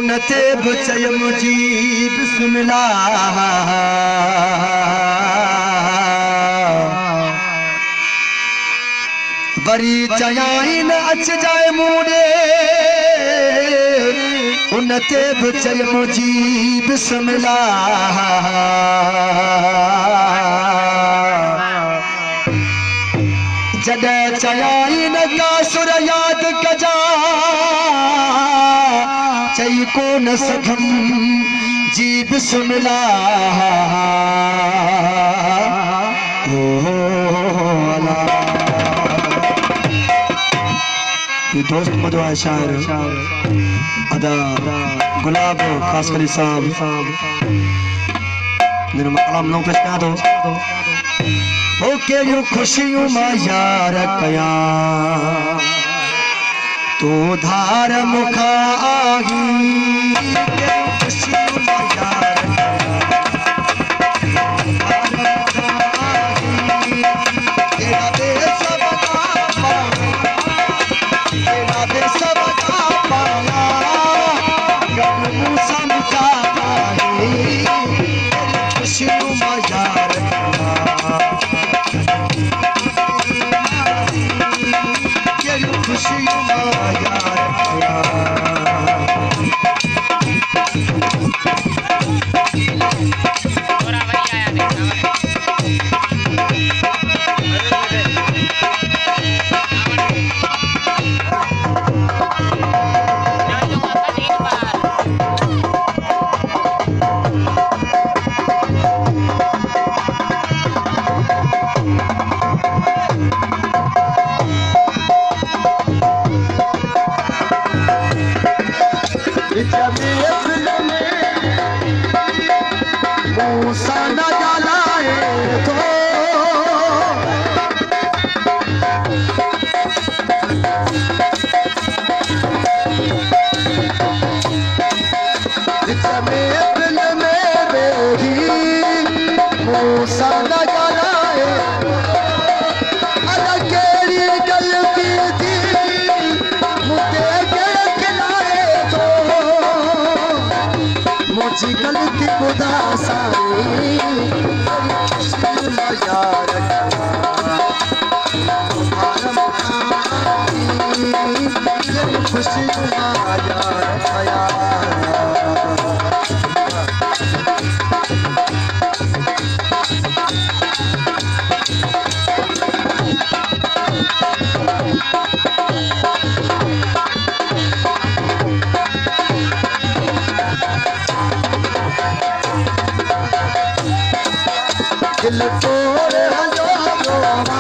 उनते बचय मुझी बिस्मिल्लाह वरी चयाई न अच जाए मूडे उनते बचय मुझी बिस्मिल्लाह जद चयाई न कासुर याद कजा चई को न सघम जी बिस्मिल्लाह ओ अल्लाह। ये दोस्त मधु है शायर अदा गुलाब खासकरी साहब कलाम नौ पेश कया तो हो केड़ियूं खुशियूं मां यार कया तो धार मुखा आही खुशियूं मां यार गलती खुदा सारी खुशी दिल तोड़ हजो रोवा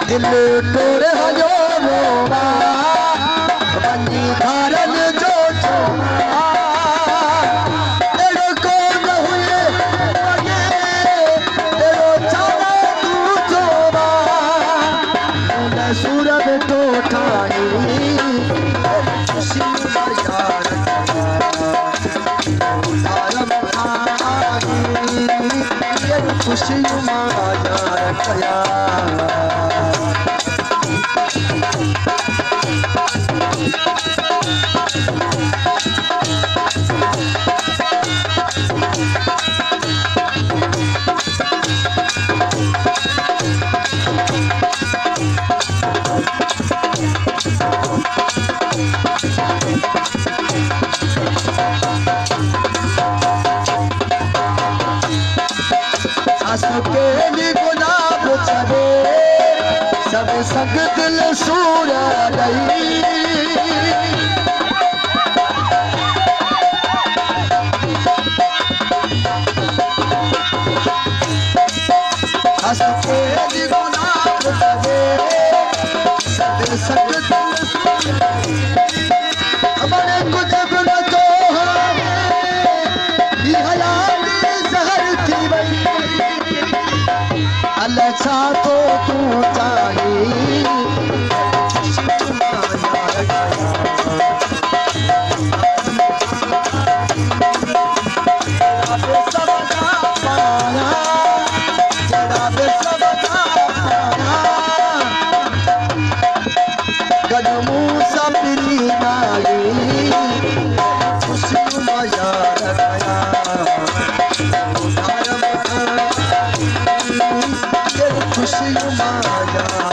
दिल तोड़ हजो रोवा बनी धारन जो छोड़ा सूरत तो ठाई खुशी खुशी कया के गुलाब चढ़े सब संग दिल सूर रही हंस के गुलाब चढ़े सब संग दिल सूर हमारे कुछ न तो जहर थी वही अच्छा तो तू चाहिए कर मुसाफिरी नारी खुशी माया रखया खुशी माया